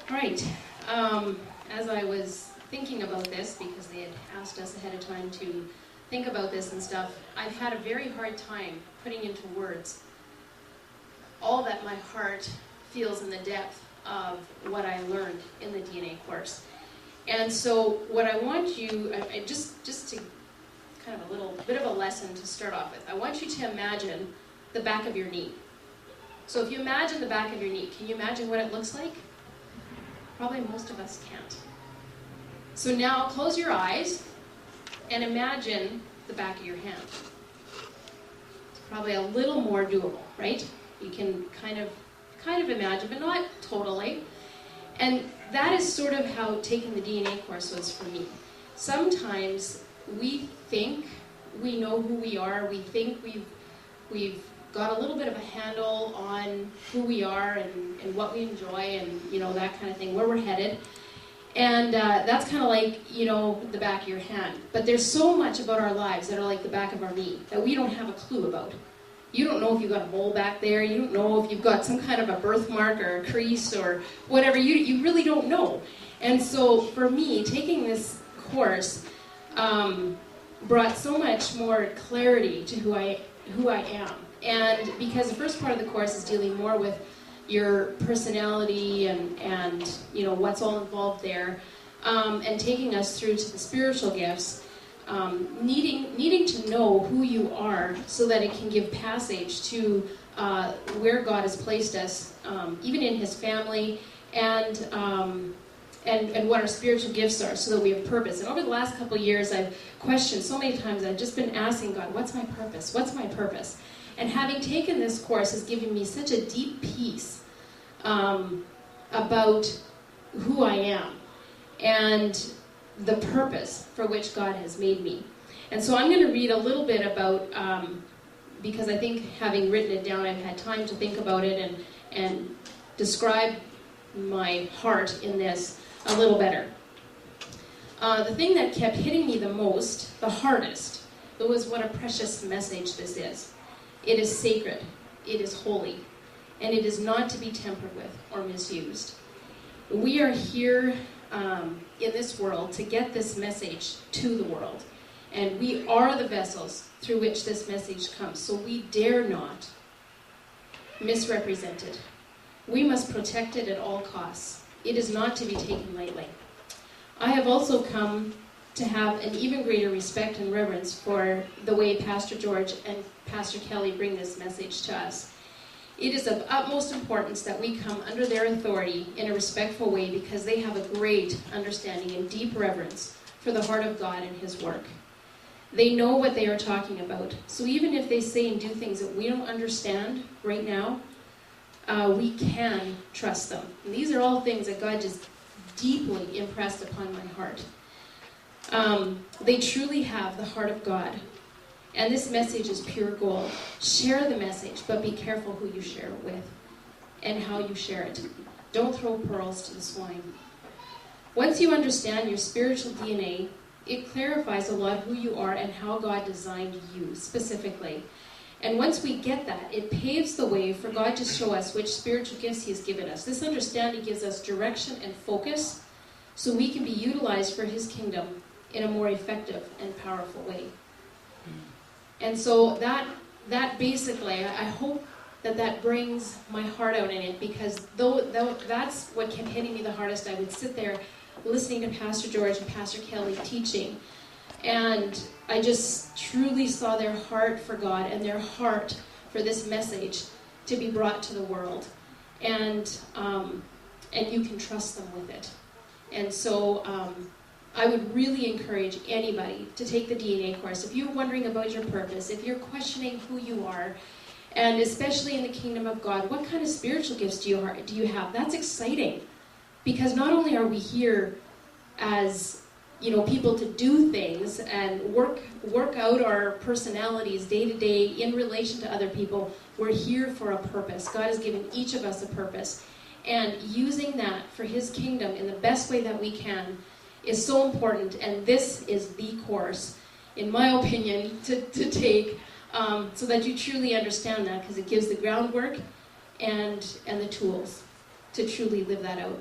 All right. As I was thinking about this, because they had asked us ahead of time to think about this and stuff, I've had a very hard time putting into words all that my heart feels in the depth of what I learned in the DNA course. And so what I want you, just to kind of a little bit of a lesson to start off with, I want you to imagine the back of your knee. So if you imagine the back of your knee, can you imagine what it looks like? Probably most of us can't. So now close your eyes and imagine the back of your hand. It's probably a little more doable, right? You can kind of imagine, but not totally. And that is sort of how taking the DNA course was for me. Sometimes we think we know who we are. We think we've got a little bit of a handle on who we are and what we enjoy and, that kind of thing, where we're headed. And that's kind of like, the back of your hand. But there's so much about our lives that are like the back of our knee that we don't have a clue about. You don't know if you've got a mole back there. You don't know if you've got some kind of a birthmark or a crease or whatever. You really don't know. And so for me, taking this course brought so much more clarity to who I am. And because the first part of the course is dealing more with your personality and what's all involved there, and taking us through to the spiritual gifts, needing to know who you are so that it can give passage to where God has placed us, even in His family, and what our spiritual gifts are, so that we have purpose. And over the last couple of years, I've questioned so many times. I've just been asking God, "What's my purpose? What's my purpose?" And having taken this course has given me such a deep peace about who I am and the purpose for which God has made me. And so I'm going to read a little bit about, because I think having written it down, I've had time to think about it and describe my heart in this a little better. The thing that kept hitting me the most, the hardest, it was what a precious message this is. It is sacred, it is holy, and it is not to be tampered with or misused. We are here in this world to get this message to the world, and we are the vessels through which this message comes, so we dare not misrepresent it. We must protect it at all costs. It is not to be taken lightly. I have also come to have an even greater respect and reverence for the way Pastor George and Pastor Kelly bring this message to us. It is of utmost importance that we come under their authority in a respectful way, because they have a great understanding and deep reverence for the heart of God and His work. They know what they are talking about. So even if they say and do things that we don't understand right now, we can trust them. And these are all things that God just deeply impressed upon my heart. They truly have the heart of God. And this message is pure gold. Share the message, but be careful who you share it with and how you share it. Don't throw pearls to the swine. Once you understand your spiritual DNA, it clarifies a lot who you are and how God designed you specifically. And once we get that, it paves the way for God to show us which spiritual gifts He has given us. This understanding gives us direction and focus so we can be utilized for His kingdom in a more effective and powerful way. And so that basically, I hope that brings my heart out in it, because though that's what kept hitting me the hardest. I would sit there listening to Pastor George and Pastor Kelly teaching, and I just truly saw their heart for God and their heart for this message to be brought to the world, and you can trust them with it. And so I would really encourage anybody to take the DNA course. If you're wondering about your purpose, if you're questioning who you are, and especially in the kingdom of God, what kind of spiritual gifts do you have? That's exciting, because not only are we here as people to do things and work out our personalities day to day in relation to other people, we're here for a purpose. God has given each of us a purpose, and using that for His kingdom in the best way that we can is so important. And this is the course, in my opinion, to take, so that you truly understand that, because it gives the groundwork and the tools to truly live that out.